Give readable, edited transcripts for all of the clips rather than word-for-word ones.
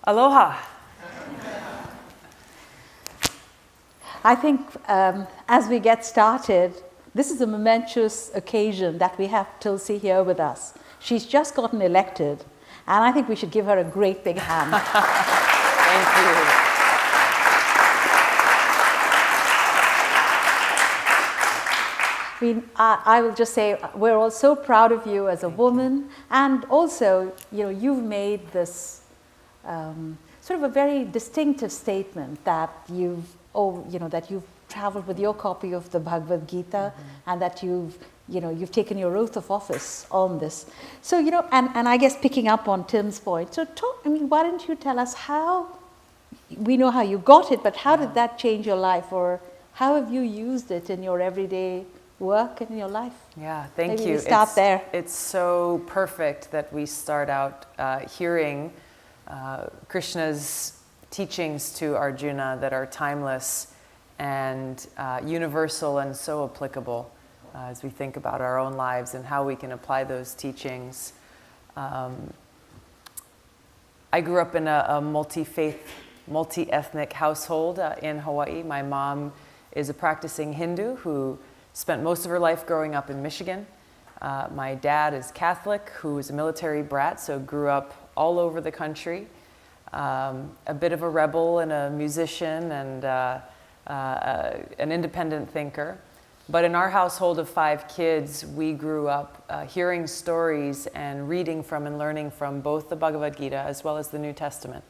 Aloha. I think as we get started, this is a momentous occasion that we have Tulsi here with us. She's just gotten elected, and I think we should give her a great big hand. Thank you. I will just say we're all so proud of you as a woman, and also, you've made this sort of a very distinctive statement that you've traveled with your copy of the Bhagavad Gita, and that you've taken your oath of office on this. So, and I guess picking up on Tim's point, so why don't you tell us how, we know how you got it, but how did that change your life, or how have you used it in your everyday work and in your life? Yeah, thank you. Maybe we start there. It's so perfect that we start out hearing Krishna's teachings to Arjuna that are timeless and universal and so applicable as we think about our own lives and how we can apply those teachings. I grew up in a multi-faith, multi-ethnic household in Hawaii. My mom is a practicing Hindu who spent most of her life growing up in Michigan. My dad is Catholic, who was a military brat, so grew up all over the country. A bit of a rebel and a musician and an independent thinker. But in our household of 5 kids, we grew up hearing stories and reading from and learning from both the Bhagavad Gita as well as the New Testament.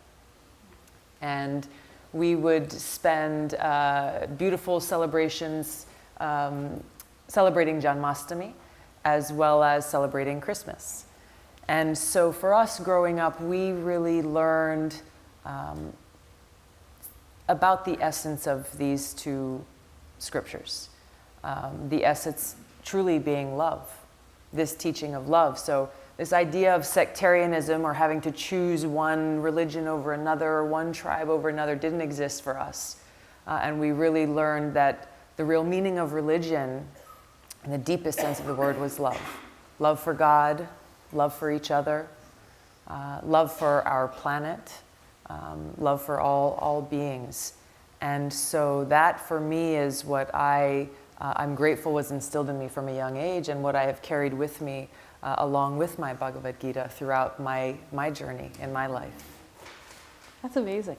And we would spend beautiful celebrations celebrating Janmashtami as well as celebrating Christmas. And so for us growing up, we really learned about the essence of these 2 scriptures. The essence truly being love, this teaching of love. So this idea of sectarianism or having to choose one religion over another or one tribe over another didn't exist for us. And we really learned that the real meaning of religion, in the deepest sense of the word, was love. Love for God, love for each other, love for our planet, love for all beings. And so that for me is what I'm grateful was instilled in me from a young age, and what I have carried with me along with my Bhagavad Gita throughout my journey in my life. That's amazing.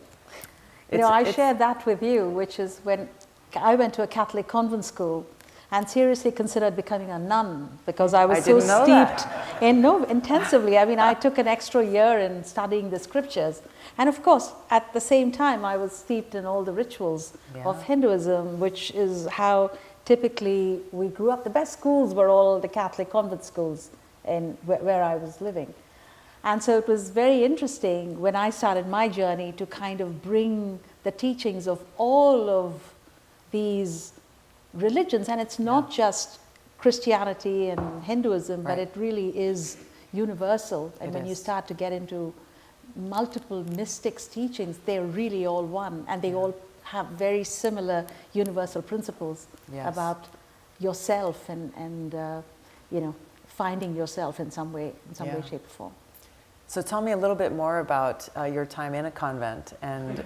I shared that with you, which is when I went to a Catholic convent school and seriously considered becoming a nun because I was so steeped intensively. I took an extra year in studying the scriptures. And of course, at the same time, I was steeped in all the rituals of Hinduism, which is how typically we grew up. The best schools were all the Catholic convent schools where I was living. And so it was very interesting when I started my journey to kind of bring the teachings of all of these religions, and it's not just Christianity and Hinduism, but it really is universal. And when you start to get into multiple mystics' teachings, they're really all one, and they all have very similar universal principles about yourself and finding yourself in some way, shape, or form. So tell me a little bit more about your time in a convent, and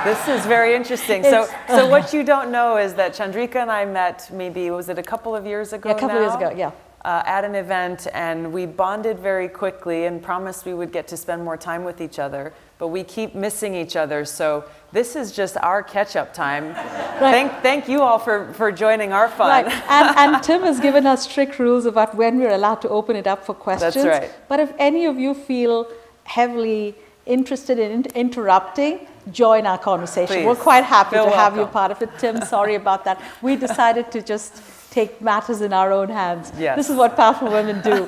this is very interesting. So what you don't know is that Chandrika and I met was it a couple of years ago? Yeah, a couple of years ago, yeah. At an event, and we bonded very quickly and promised we would get to spend more time with each other, but we keep missing each other, so this is just our catch-up time. Right. Thank you all for joining our fun. Right. And Tim has given us strict rules about when we're allowed to open it up for questions. That's right. But if any of you feel heavily interested in interrupting, join our conversation. Please. We're quite happy to have you welcome. part of it. Tim, sorry about that. We decided to just take matters in our own hands. Yes. This is what powerful women do.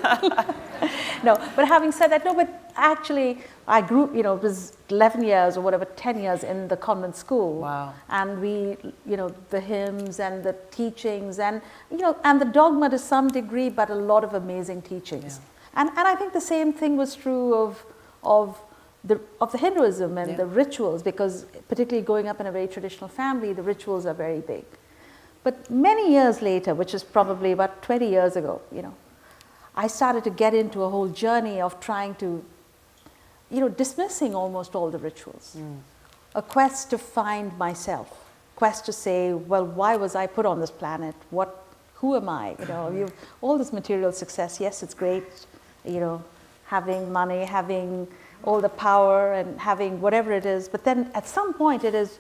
No, but having said that, but actually I grew, it was 11 years or whatever, 10 years in the convent school. Wow. And we, the hymns and the teachings and, and the dogma to some degree, but a lot of amazing teachings. Yeah. And I think the same thing was true of the Hinduism and the rituals, because particularly growing up in a very traditional family, the rituals are very big. But many years later, which is probably about 20 years ago, I started to get into a whole journey of trying to dismissing almost all the rituals. A quest to find myself, quest to say, well, why was I put on this planet? Who am I? You've all this material success. Yes, it's great, having money, having all the power, and having whatever it is. But then at some point, it is,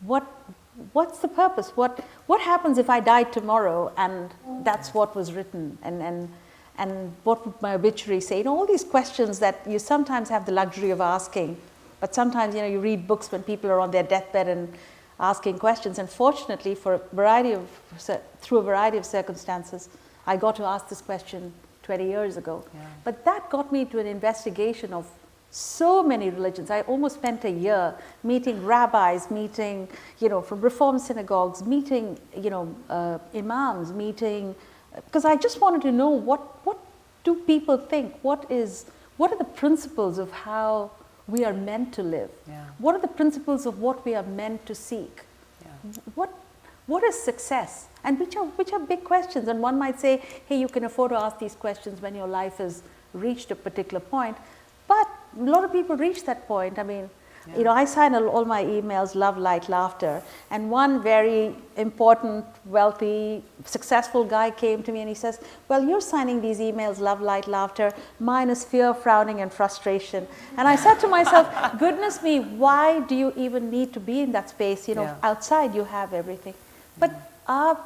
what's the purpose? What happens if I died tomorrow and that's what was written? And what would my obituary say? All these questions that you sometimes have the luxury of asking, but sometimes you read books when people are on their deathbed and asking questions. And fortunately, through a variety of circumstances, I got to ask this question 20 years ago. Yeah. But that got me to an investigation of so many religions. I almost spent a year meeting rabbis, meeting from Reform synagogues, meeting imams, because I just wanted to know what do people think? What are the principles of how we are meant to live? Yeah. What are the principles of what we are meant to seek? Yeah. What is success? And which are big questions. And one might say, hey, you can afford to ask these questions when your life has reached a particular point. But a lot of people reach that point. I mean, I sign all my emails, love, light, laughter. And one very important, wealthy, successful guy came to me and he says, well, you're signing these emails, love, light, laughter. Mine is fear, frowning, and frustration. And I said to myself, goodness me, why do you even need to be in that space? Outside you have everything. But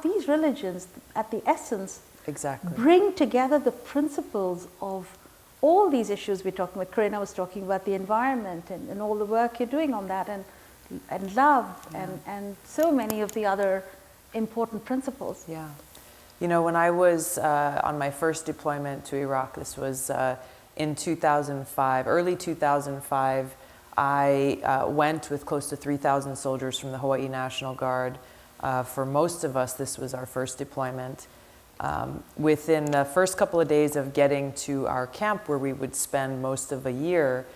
these religions, at the essence, bring together the principles of all these issues we're talking about. Karina was talking about the environment and all the work you're doing on that, and love, and so many of the other important principles. Yeah. When I was on my first deployment to Iraq, this was in 2005, early 2005, I went with close to 3,000 soldiers from the Hawaii National Guard. For most of us, this was our first deployment. Within the first couple of days of getting to our camp, where we would spend most of a year,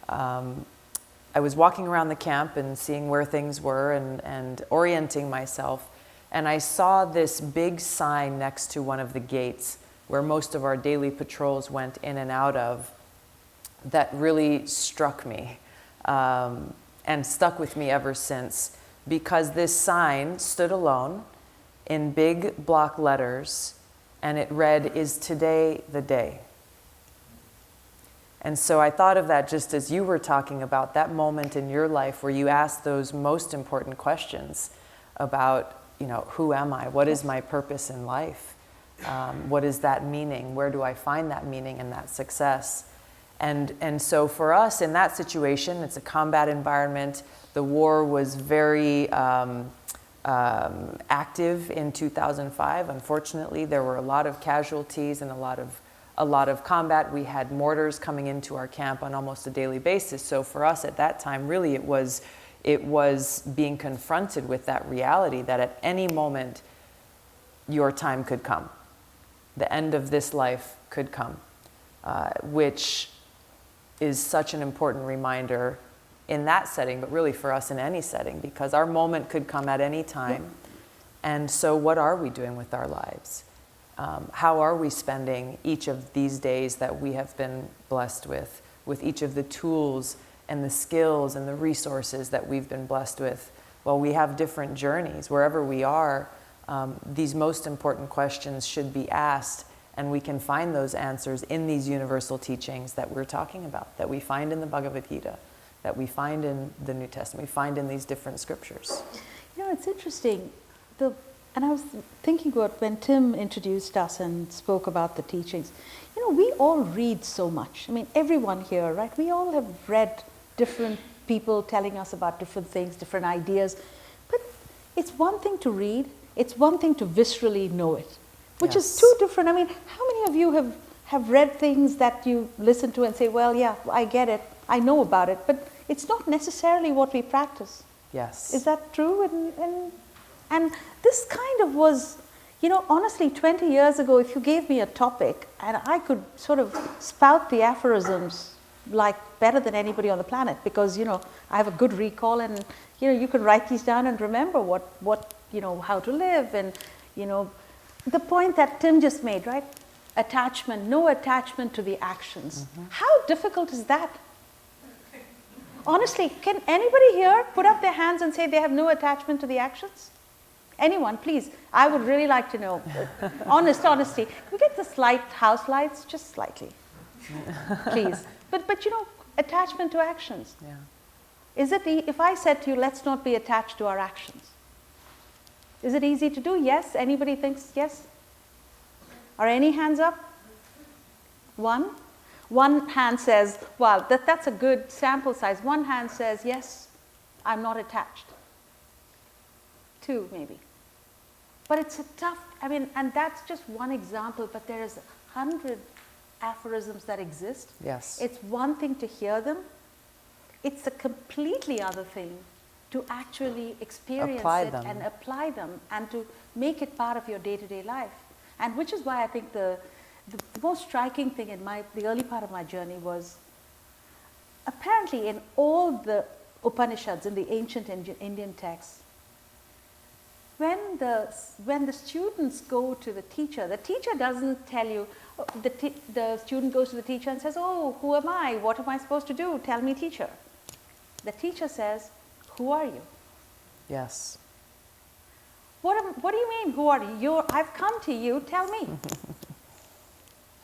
I was walking around the camp and seeing where things were and orienting myself. And I saw this big sign next to one of the gates where most of our daily patrols went in and out of, that really struck me and stuck with me ever since, because this sign stood alone in big block letters, and it read, "Is today the day?" And so I thought of that just as you were talking about that moment in your life where you asked those most important questions about, who am I? What is my purpose in life? What is that meaning? Where do I find that meaning and that success? And so for us in that situation, it's a combat environment. The war was very active in 2005. Unfortunately, there were a lot of casualties and a lot of combat. We had mortars coming into our camp on almost a daily basis. So for us at that time, really it was being confronted with that reality that at any moment your time could come. The end of this life could come, which is such an important reminder in that setting, but really for us in any setting, because our moment could come at any time. And so what are we doing with our lives? How are we spending each of these days that we have been blessed with each of the tools and the skills and the resources that we've been blessed with? Well, we have different journeys. Wherever we are, these most important questions should be asked, and we can find those answers in these universal teachings that we're talking about, that we find in the Bhagavad Gita, that we find in the New Testament, we find in these different scriptures. It's interesting. And I was thinking about when Tim introduced us and spoke about the teachings. We all read so much. I mean, everyone here, right? We all have read different people telling us about different things, different ideas. But it's one thing to read. It's one thing to viscerally know it, which is two different. I mean, how many of you have read things that you listen to and say, well, yeah, I get it. I know about it. But it's not necessarily what we practice. Yes. Is that true? And this kind of was, honestly, 20 years ago, if you gave me a topic and I could sort of spout the aphorisms like better than anybody on the planet, because, I have a good recall, and, you can write these down and remember what how to live. And, the point that Tim just made, right? Attachment, no attachment to the actions. Mm-hmm. How difficult is that? Honestly, can anybody here put up their hands and say they have no attachment to the actions? Anyone, please. I would really like to know. Honesty. Can we get the slight house lights? Just slightly. Please. But you know, attachment to actions. Yeah. Is it, if I said to you, let's not be attached to our actions, is it easy to do? Yes? Anybody thinks yes? Are any hands up? One? One hand says, wow, that's a good sample size. One hand says, yes, I'm not attached. Two, maybe. But it's a tough, I mean, and that's just one example, but there is 100 aphorisms that exist. Yes. It's one thing to hear them. It's a completely other thing to actually experience and apply them and to make it part of your day-to-day life. And which is why I think the most striking thing in the early part of my journey was apparently in all the Upanishads, in the ancient Indian texts, when the students go to the teacher doesn't tell you, the student goes to the teacher and says, oh, who am I? What am I supposed to do? Tell me, teacher. The teacher says, who are you? Yes. What do you mean, who are you? I've come to you, tell me.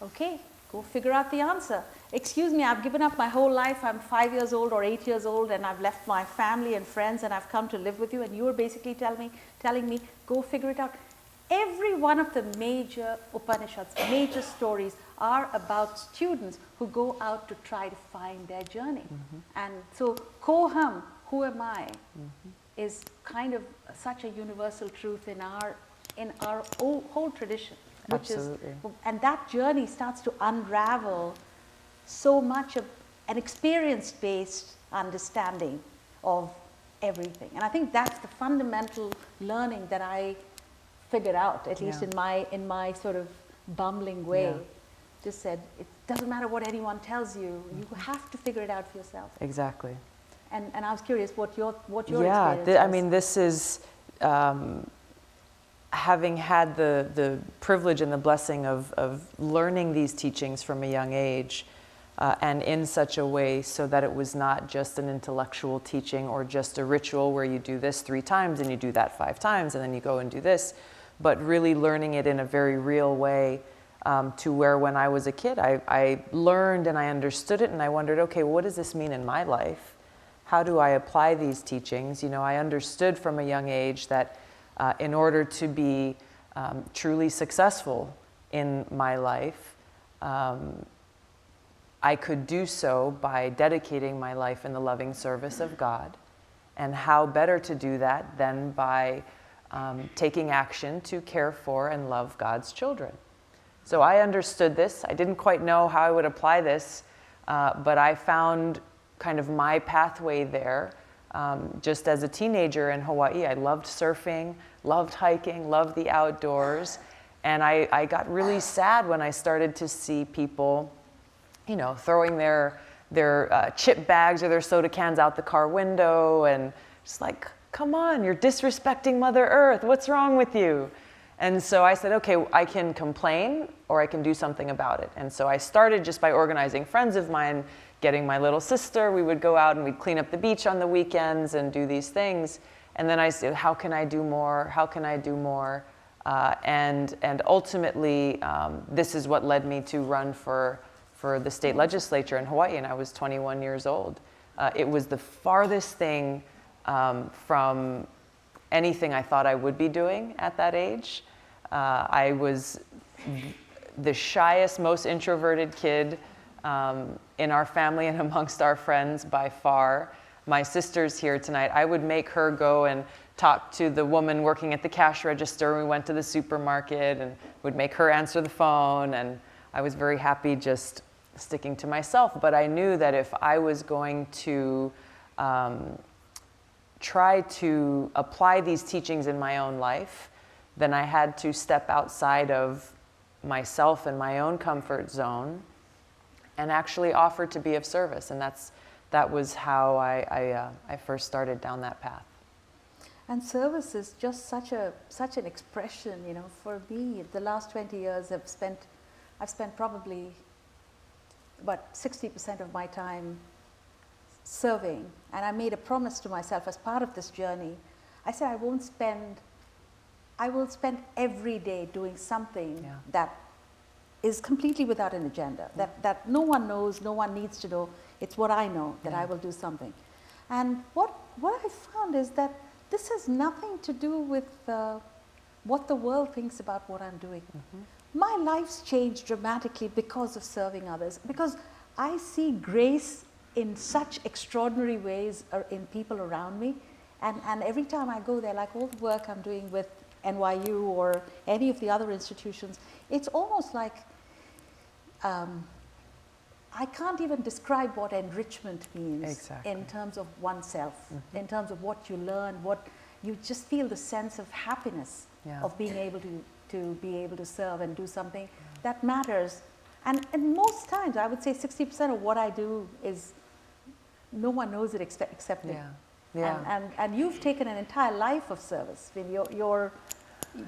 Okay, go figure out the answer. Excuse me, I've given up my whole life. I'm 5 years old or 8 years old, and I've left my family and friends, and I've come to live with you, and you're basically telling me, go figure it out. Every one of the major Upanishads, major stories are about students who go out to try to find their journey. Mm-hmm. And so, koham, who am I, is kind of such a universal truth in our whole tradition. Which Absolutely. And that journey starts to unravel so much of an experience-based understanding of everything. And I think that's the fundamental learning that I figured out, at least in my sort of bumbling way. Yeah. Just said, it doesn't matter what anyone tells you, you have to figure it out for yourself. Exactly. And I was curious what your experience was. I mean, this is having had the privilege and the blessing of learning these teachings from a young age, and in such a way so that it was not just an intellectual teaching or just a ritual where you do this 3 times and you do that 5 times and then you go and do this, but really learning it in a very real way, to where when I was a kid, I learned and I understood it and I wondered, okay, well, what does this mean in my life? How do I apply these teachings? You know, I understood from a young age that in order to be truly successful in my life, I could do so by dedicating my life in the loving service of God. And how better to do that than by taking action to care for and love God's children. So I understood this. I didn't quite know how I would apply this, but I found kind of my pathway there. Just as a teenager in Hawaii, I loved surfing, loved hiking, loved the outdoors. And I got really sad when I started to see people, you know, throwing their chip bags or their soda cans out the car window, and just like, come on, you're disrespecting Mother Earth. What's wrong with you? And so I said, okay, I can complain or I can do something about it. And so I started just by organizing friends of mine, getting my little sister. We would go out and we'd clean up the beach on the weekends and do these things. And then I said, how can I do more? How can I do more? And ultimately, this is what led me to run for the state legislature in Hawaii, and I was 21 years old. It was the farthest thing from anything I thought I would be doing at that age. I was the shyest, most introverted kid in our family and amongst our friends by far. My sister's here tonight. I would make her go and talk to the woman working at the cash register. We went to the supermarket and would make her answer the phone, and I was very happy just sticking to myself. But I knew that if I was going to try to apply these teachings in my own life, then I had to step outside of myself and my own comfort zone and actually offer to be of service. And that was how I first started down that path. And service is just such an expression, you know. For me, the last 20 years I've spent probably about 60% of my time serving, and I made a promise to myself as part of this journey. I said I will spend every day doing something that is completely without an agenda, that no one knows, no one needs to know. It's what I know, that I will do something. And what I found is that this has nothing to do with what the world thinks about what I'm doing. My life's changed dramatically because of serving others, because I see grace in such extraordinary ways in people around me. And every time I go there, like all the work I'm doing with NYU or any of the other institutions, it's almost like I can't even describe what enrichment means in terms of oneself, in terms of what you learn, what you just feel the sense of happiness of being able to be able to serve and do something that matters. And most times, I would say 60% of what I do is no one knows it except me. And you've taken an entire life of service. I mean,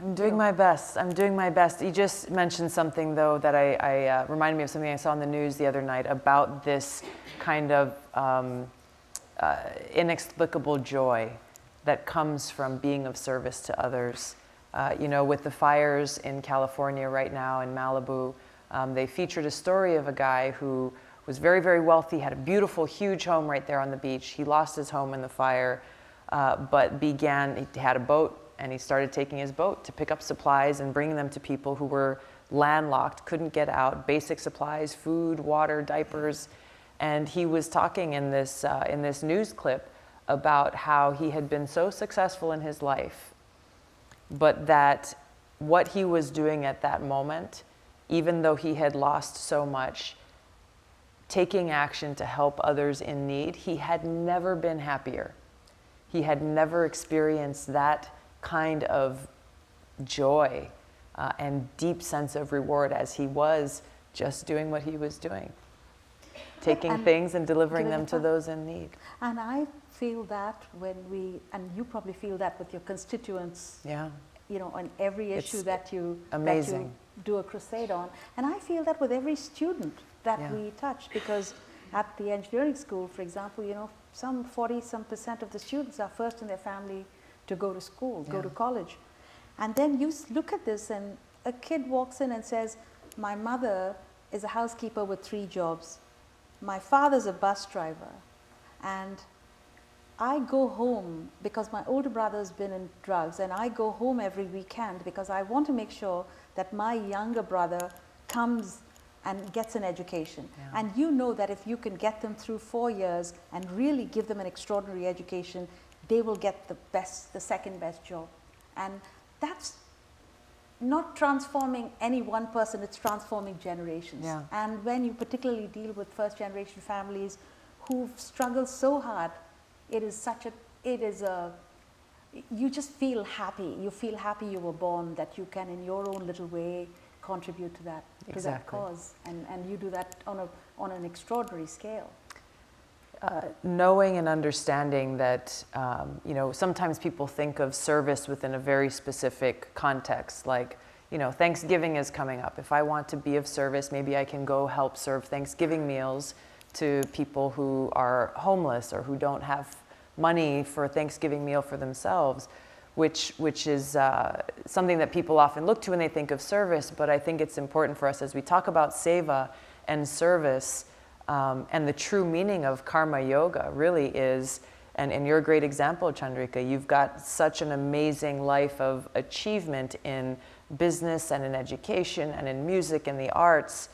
I'm doing my best. I'm doing my best. You just mentioned something, though, that I reminded me of something I saw in the news the other night about this kind of inexplicable joy that comes from being of service to others. You know, with the fires in California right now in Malibu, they featured a story of a guy who was very, very wealthy, had a beautiful, huge home right there on the beach. He lost his home in the fire, but he had a boat, and he started taking his boat to pick up supplies and bringing them to people who were landlocked, couldn't get out, basic supplies, food, water, diapers. And he was talking in this news clip about how he had been so successful in his life, but that what he was doing at that moment, even though he had lost so much, taking action to help others in need, he had never been happier. He had never experienced that kind of joy and deep sense of reward as he was just doing what he was doing, taking things and delivering them to those in need. And I feel that and you probably feel that with your constituents, you know, on every issue that you do a crusade on. And I feel that with every student that we touch, because at the engineering school, for example, you know, some 40% of the students are first in their family to go to school, go to college. And then you look at this and a kid walks in and says, my mother is a housekeeper with 3 jobs. My father's a bus driver. And I go home because my older brother's been in drugs, and I go home every weekend because I want to make sure that my younger brother comes and gets an education. And you know that if you can get them through 4 years and really give them an extraordinary education, they will get the second best job. And that's not transforming any one person, it's transforming generations. And when you particularly deal with first generation families who've struggled so hard, you just feel happy. You feel happy you were born, that you can in your own little way contribute to that cause. And you do that on an extraordinary scale. Knowing and understanding that, you know, sometimes people think of service within a very specific context, like, you know, Thanksgiving is coming up. If I want to be of service, maybe I can go help serve Thanksgiving meals to people who are homeless or who don't have money for a Thanksgiving meal for themselves, which is something that people often look to when they think of service. But I think it's important for us as we talk about seva and service, and the true meaning of karma yoga really is, and you're a great example, Chandrika. You've got such an amazing life of achievement in business and in education and in music and the arts.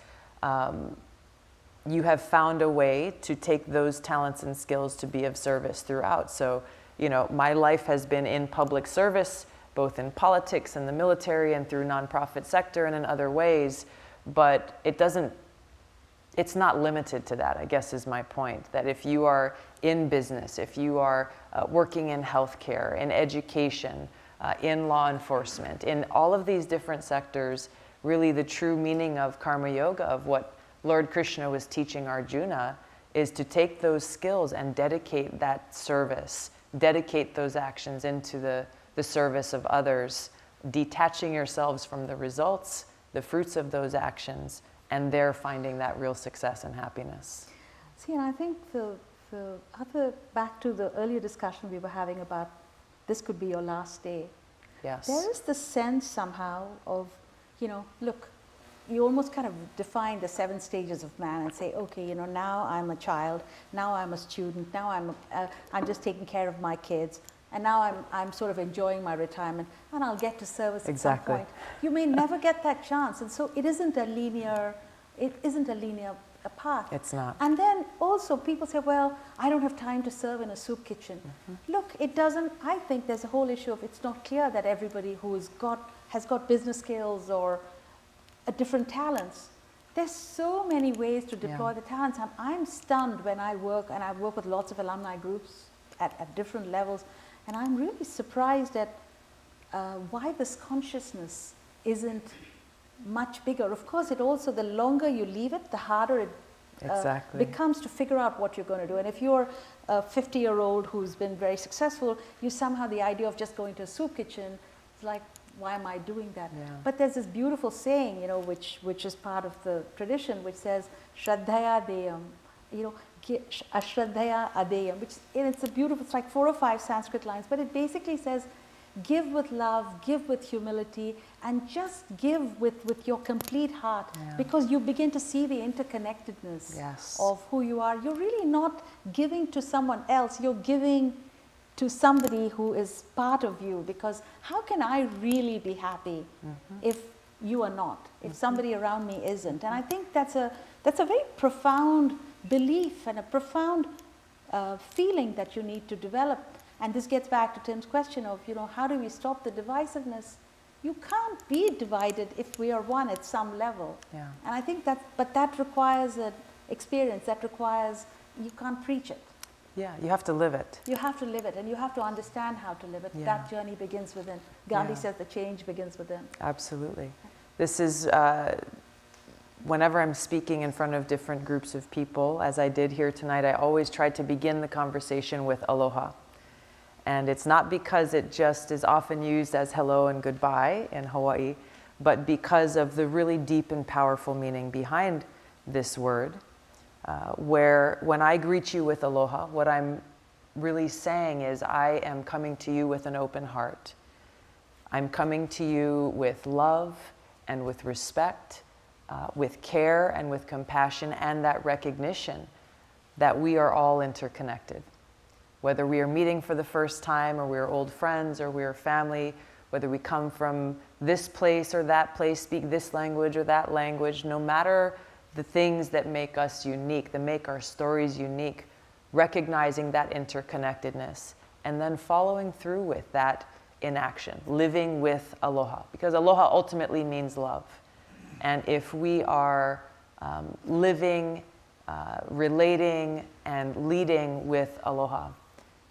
You have found a way to take those talents and skills to be of service throughout. So, you know, my life has been in public service, both in politics and the military and through nonprofit sector and in other ways, but it's not limited to that, I guess is my point, that if you are in business, if you are working in healthcare, in education, in law enforcement, in all of these different sectors, really the true meaning of karma yoga, of what Lord Krishna was teaching Arjuna, is to take those skills and dedicate that service, dedicate those actions into the service of others, detaching yourselves from the results, the fruits of those actions, and there finding that real success and happiness. See, and I think the back to the earlier discussion we were having about this could be your last day. Yes. There is the sense somehow of, look, you almost kind of define the 7 stages of man and say, okay, now I'm a child, now I'm a student, now I'm just taking care of my kids, and now I'm sort of enjoying my retirement, and I'll get to service at some point. You may never get that chance, and so it isn't a linear path. It's not. And then also people say, well, I don't have time to serve in a soup kitchen. Look, it doesn't, I think there's a whole issue of it's not clear that everybody who has got business skills or different talents. There's so many ways to deploy the talents. I'm stunned when I work, and I work with lots of alumni groups at different levels, and I'm really surprised at why this consciousness isn't much bigger. Of course, it also, the longer you leave it, the harder it becomes to figure out what you're going to do. And if you're a 50-year-old who's been very successful, you somehow, the idea of just going to a soup kitchen, it's like, why am I doing that? Yeah. But there's this beautiful saying, which is part of the tradition, which says, Shraddhaya Deyam, Ashraddhaya Adeyam, which, and it's a beautiful, it's like 4 or 5 Sanskrit lines, but it basically says, give with love, give with humility, and just give with your complete heart, because you begin to see the interconnectedness of who you are. You're really not giving to someone else, you're giving to somebody who is part of you, because how can I really be happy if you are not, if somebody around me isn't? And I think that's a very profound belief and a profound feeling that you need to develop. And this gets back to Tim's question of, how do we stop the divisiveness? You can't be divided if we are one at some level. Yeah. And I think that requires an experience, you can't preach it. Yeah, you have to live it. You have to live it, and you have to understand how to live it. Yeah. That journey begins within. Gandhi says the change begins within. Absolutely. This is, whenever I'm speaking in front of different groups of people, as I did here tonight, I always try to begin the conversation with aloha. And it's not because it just is often used as hello and goodbye in Hawaii, but because of the really deep and powerful meaning behind this word. Where when I greet you with aloha, what I'm really saying is I am coming to you with an open heart. I'm coming to you with love and with respect, with care and with compassion, and that recognition that we are all interconnected. Whether we are meeting for the first time, or we are old friends, or we are family, whether we come from this place or that place, speak this language or that language, no matter the things that make us unique, that make our stories unique, recognizing that interconnectedness, and then following through with that in action, living with aloha, because aloha ultimately means love. And if we are living, relating, and leading with aloha,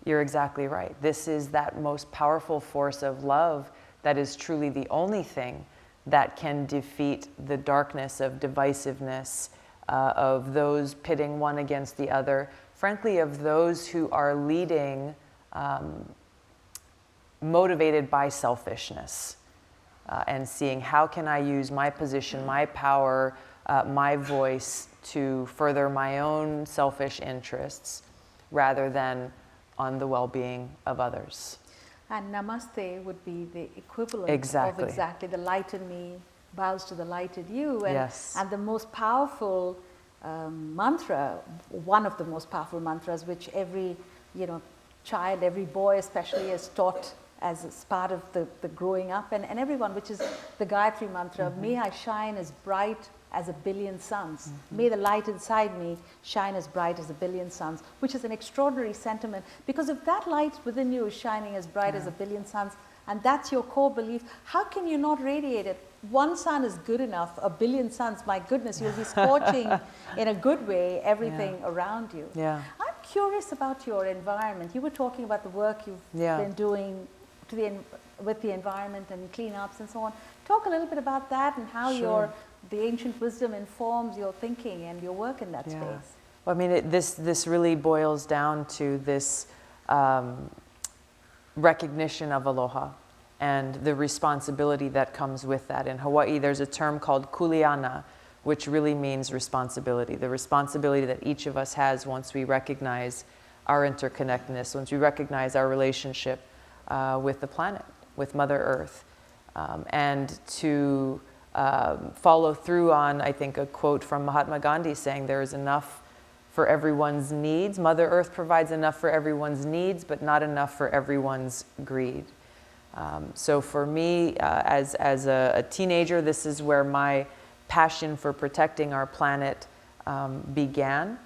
you're exactly right. This is that most powerful force of love that is truly the only thing that can defeat the darkness of divisiveness, of those pitting one against the other, frankly, of those who are leading motivated by selfishness, and seeing how can I use my position, my power, my voice to further my own selfish interests rather than on the well-being of others. And namaste would be the equivalent exactly. of exactly the light in me bows to the light in you. And, yes. And the most powerful mantra, one of the most powerful mantras, which every child, every boy especially is taught as part of the growing up, and everyone, which is the Gayatri Mantra, may I shine as bright as a billion suns. May the light inside me shine as bright as a billion suns, which is an extraordinary sentiment, because if that light within you is shining as bright as a billion suns, and that's your core belief, how can you not radiate it? One sun is good enough, a billion suns, my goodness, you'll be scorching in a good way everything around you. Yeah. I'm curious about your environment. You were talking about the work you've been doing with the environment and cleanups and so on. Talk a little bit about that and how the ancient wisdom informs your thinking and your work in that space. Well, I mean, this really boils down to this recognition of aloha and the responsibility that comes with that. In Hawaii, there's a term called kuleana, which really means responsibility. The responsibility that each of us has once we recognize our interconnectedness, once we recognize our relationship with the planet, with Mother Earth, and to follow through on, I think, a quote from Mahatma Gandhi saying, there is enough for everyone's needs. Mother Earth provides enough for everyone's needs, but not enough for everyone's greed. So for me, as a teenager, this is where my passion for protecting our planet began.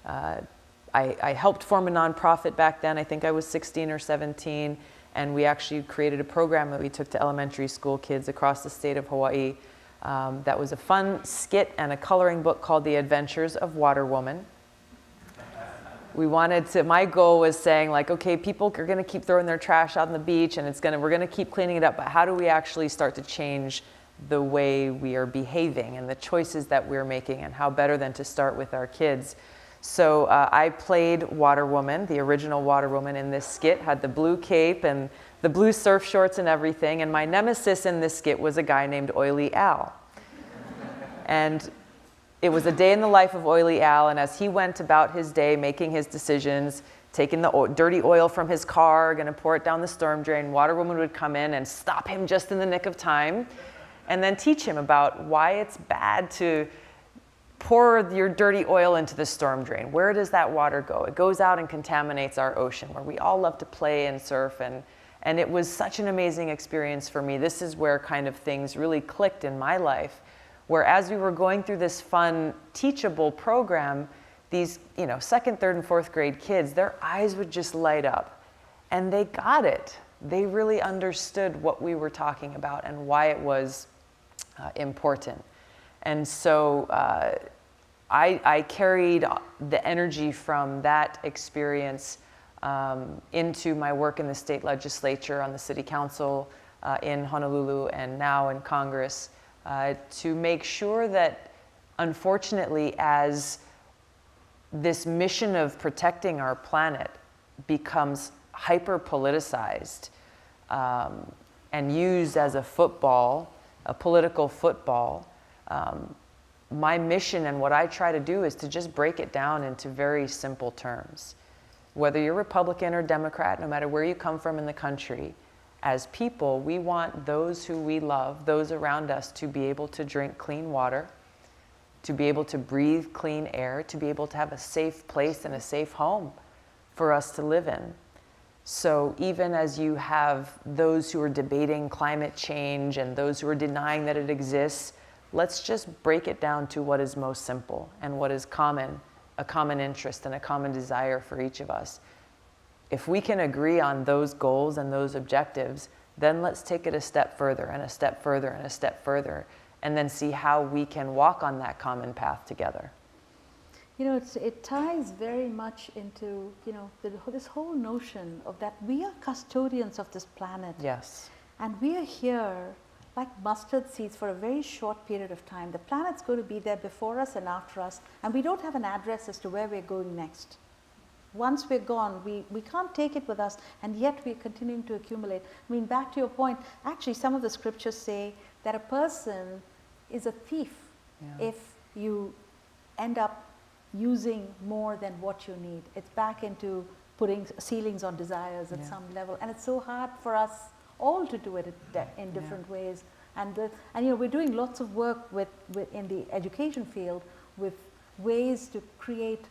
I helped form a nonprofit back then. I think I was 16 or 17, and we actually created a program that we took to elementary school kids across the state of Hawaii. That was a fun skit and a coloring book called The Adventures of Water Woman. We wanted to, my goal was saying like, okay, people are gonna keep throwing their trash out on the beach and we're gonna keep cleaning it up, but how do we actually start to change the way we are behaving and the choices that we're making, and how better than to start with our kids. So I played Water Woman, the original Water Woman in this skit, had the blue cape and the blue surf shorts and everything, and my nemesis in this skit was a guy named Oily Al. And it was a day in the life of Oily Al, and as he went about his day making his decisions, taking the dirty oil from his car, gonna pour it down the storm drain, Water Woman would come in and stop him just in the nick of time, and then teach him about why it's bad to pour your dirty oil into the storm drain. Where does that water go? It goes out and contaminates our ocean, where we all love to play and surf, and it was such an amazing experience for me. This is where kind of things really clicked in my life, where as we were going through this fun, teachable program, these, second, third, and fourth grade kids, their eyes would just light up, and they got it. They really understood what we were talking about and why it was important. And so I carried the energy from that experience into my work in the state legislature, on the city council in Honolulu, and now in Congress, to make sure that, unfortunately, as this mission of protecting our planet becomes hyper-politicized and used as a football, a political football, my mission and what I try to do is to just break it down into very simple terms. Whether you're Republican or Democrat, no matter where you come from in the country, as people, we want those who we love, those around us, to be able to drink clean water, to be able to breathe clean air, to be able to have a safe place and a safe home for us to live in. So even as you have those who are debating climate change and those who are denying that it exists, let's just break it down to what is most simple and what is common, a common interest and a common desire for each of us. If we can agree on those goals and those objectives, then let's take it a step further and a step further and a step further, and then see how we can walk on that common path together. It ties very much into, this whole notion of that we are custodians of this planet. Yes. And we are here like mustard seeds for a very short period of time. The planet's going to be there before us and after us, and we don't have an address as to where we're going next. Once we're gone, we can't take it with us, and yet we're continuing to accumulate. I mean, back to your point, actually some of the scriptures say that a person is a thief if you end up using more than what you need. It's back into putting ceilings on desires at some level, and it's so hard for us all to do it in different ways. And we're doing lots of work with in the education field with ways to create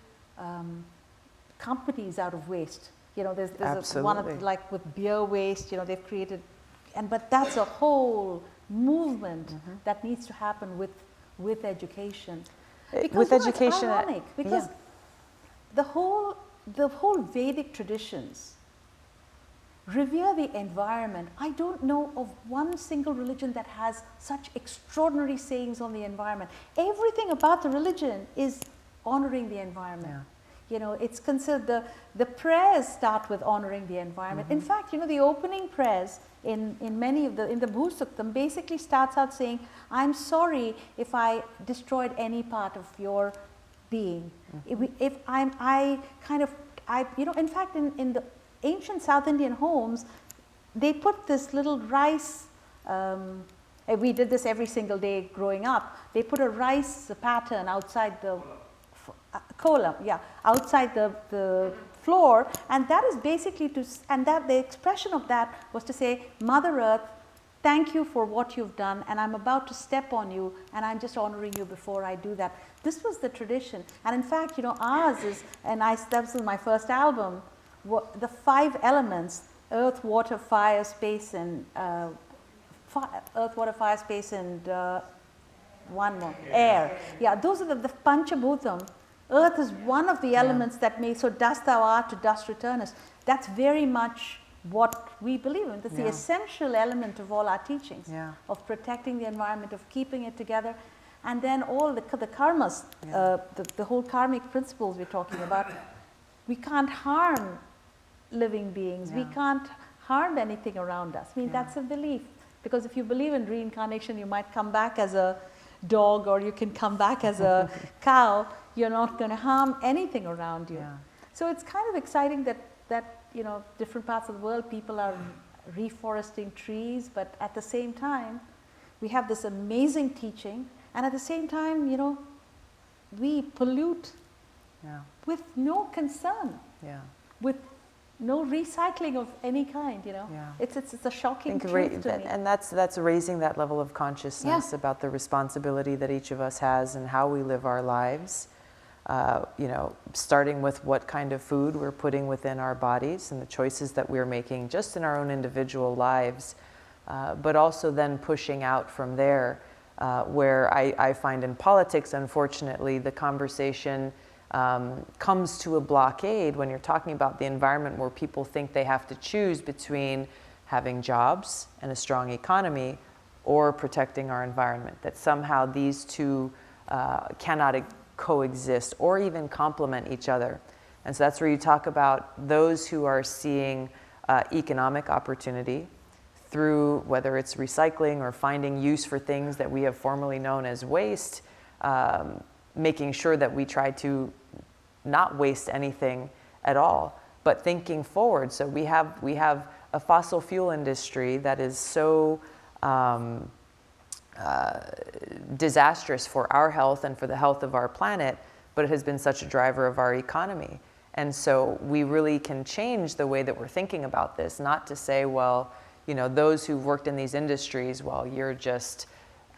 companies out of waste. There's one of, like with beer waste, they've created, but that's a whole movement that needs to happen with education. Because, education, it's ironic, because the whole Vedic traditions revere the environment. I don't know of one single religion that has such extraordinary sayings on the environment. Everything about the religion is honoring the environment. It's considered, the prayers start with honoring the environment. In fact, the opening prayers in many of in the Bhusuktam basically starts out saying, I'm sorry if I destroyed any part of your being. If in fact, in the ancient South Indian homes, they put this little rice We did this every single day growing up. They put a rice pattern outside the column, outside the floor, and that is basically and that the expression of that was to say, Mother Earth, thank you for what you've done, and I'm about to step on you, and I'm just honoring you before I do that. This was the tradition, and in fact, ours is, and that was my first album, the 5 elements: earth, water, fire, space, and one more, air. Yeah, those are the Panchabhutam. Earth is one of the elements that may, so dust thou art, to dust returnest. That's very much what we believe in. That's the essential element of all our teachings, of protecting the environment, of keeping it together. And then all the karmas, the whole karmic principles we're talking about. We can't harm living beings. We can't harm anything around us. I mean, that's a belief. Because if you believe in reincarnation, you might come back as a dog, or you can come back as a cow. You're not going to harm anything around you. So it's kind of exciting that different parts of the world, people are reforesting trees, but at the same time, we have this amazing teaching, and at the same time, we pollute with no concern, with no recycling of any kind. It's a shocking truth to me. And that's raising that level of consciousness about the responsibility that each of us has and how we live our lives. Starting with what kind of food we're putting within our bodies and the choices that we're making just in our own individual lives, but also then pushing out from there, where I find in politics, unfortunately, the conversation comes to a blockade when you're talking about the environment, where people think they have to choose between having jobs and a strong economy or protecting our environment, that somehow these two cannot coexist or even complement each other. And so that's where you talk about those who are seeing economic opportunity through, whether it's recycling or finding use for things that we have formerly known as waste, making sure that we try to not waste anything at all, but thinking forward. So we have a fossil fuel industry that is so disastrous for our health and for the health of our planet, but it has been such a driver of our economy. And so we really can change the way that we're thinking about this, not to say, well, those who've worked in these industries, well, you're just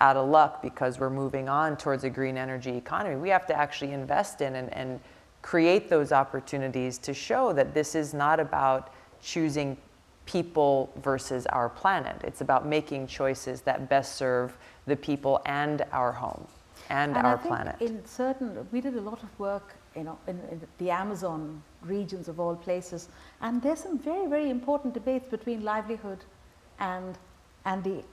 out of luck because we're moving on towards a green energy economy. We have to actually invest in and create those opportunities to show that this is not about choosing people versus our planet. It's about making choices that best serve the people and our home and our planet. We did a lot of work, in the Amazon regions of all places, and there's some very, very important debates between livelihood and the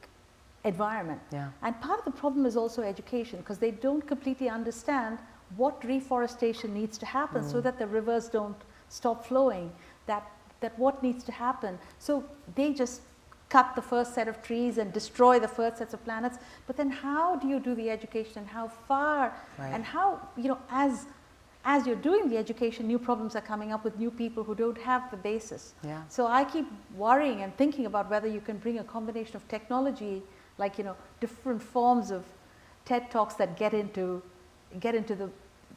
environment. And part of the problem is also education, because they don't completely understand what reforestation needs to happen so that the rivers don't stop flowing, that what needs to happen. So they just cut the first set of trees and destroy the first sets of planets. But then how do you do the education, and how far, and how, as you're doing the education, new problems are coming up with new people who don't have the basis. So I keep worrying and thinking about whether you can bring a combination of technology, like different forms of TED Talks that get into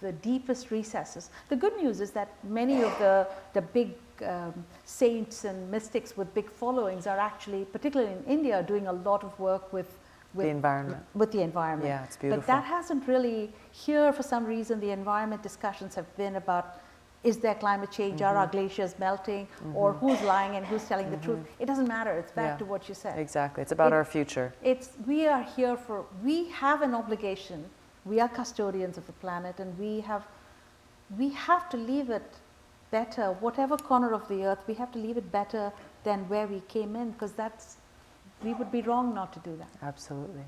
the deepest recesses. The good news is that many of the big saints and mystics with big followings are actually, particularly in India, doing a lot of work with the environment. Yeah, it's beautiful. But that hasn't really, here for some reason, the environment discussions have been about, is there climate change, are our glaciers melting, or who's lying and who's telling the truth. It doesn't matter, it's back to what you said. Exactly, it's about our future. We are here we have an obligation. We are custodians of the planet, and we have to leave it better, whatever corner of the earth, we have to leave it better than where we came in, because we would be wrong not to do that. Absolutely.